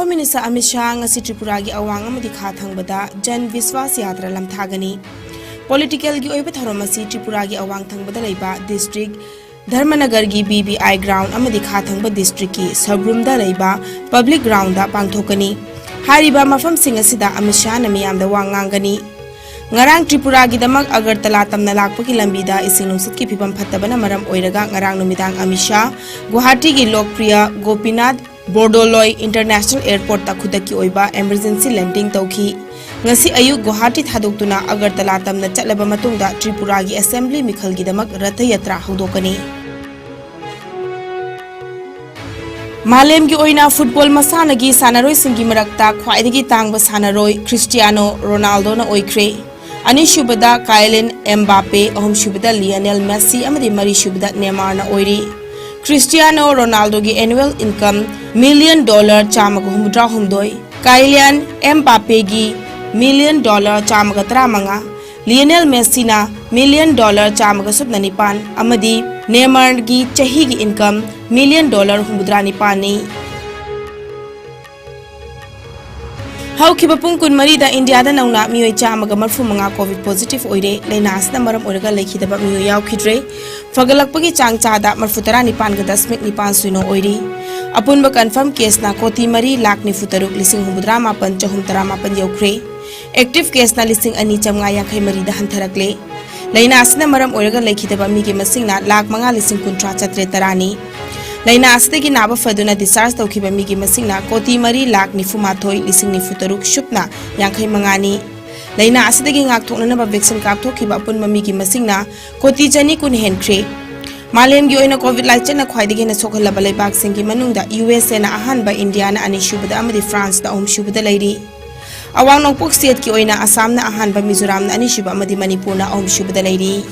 Home Minister Amit Shah ngasi Tripura gi awang amadi kha thangbada Jan Viswas Yatra lamthagani. Political gi oiba tharomasi Tripura gi awang thangbada leiba district Dharmanagar gi BBI ground amadi kha thangba district ki Sabrumda leiba public ground da pangthokani. Hariba mafam sing asida Amit Shah na miyam da wangangani. Ngarang Tripura gi damak Agartala tamna lakpaki lambida ising nungsat ki phibam phattabana maram oiraga ngarang numidang Amit Shah Guwahati gi lokpriya Gopinath Bordoloi International Airport ta khudaki oiba emergency landing tauki. Ngasi ayuk Guwahati thadokuna Agartala tamna chatlaba matungda Tripura gi assembly mikhal gi damak ratha yatra hudokani. Malem gi oina football masana gi sanaroi singi marakta khwaidagi tangba sanaroi Cristiano Ronaldo na oikre. Ani shubada Kylian Mbappe ahum shubada Lionel Messi amadi mari shubada Neymar na oiri. Cristiano Ronaldo gi annual income $1 million chamaga humudra humdoi. Kylian Mbappe gi $1 million chamaga tramanga. Lionel Messi na $1 million chamaga subna nipan. Amadi Neymar gi chahi gi income $1 million humudra nipani. How kibapung kun marida India da nauna miyo chamaga marfu mga COVID positive oire laina asna maram oraga lekhi daba miyo yaw khidre fagalakpagi chang chada marfu 19.9 suino oiri apunba confirm case na koti mari lakh ni futaruk lising humudra mapan chahum tara mapan yaukre active case na lising ani chamnga yakhai mari da hantarakle laina asna maram oraga lekhi daba mi ge masing na lakh manga lising kuntra chatre tarani Laina asdagi naba faduna discharge tawkiba migi masingna koti mari lakh nifumathoi lising nifutaruk shupna yankhai mangani laina asdagi ngakthoknanaba vaccine kapthokiba apun migi masingna koti jani kun henkhre malem gi oina covid laichen na khwaidagi na sokhalaba leibak singi manungda USA na ahanba India na ani shubada amadi France da shubada leiri awang nongpok state ki oina Assam na ahanba Mizoram na ani shuba amadi Manipur na shubada leiri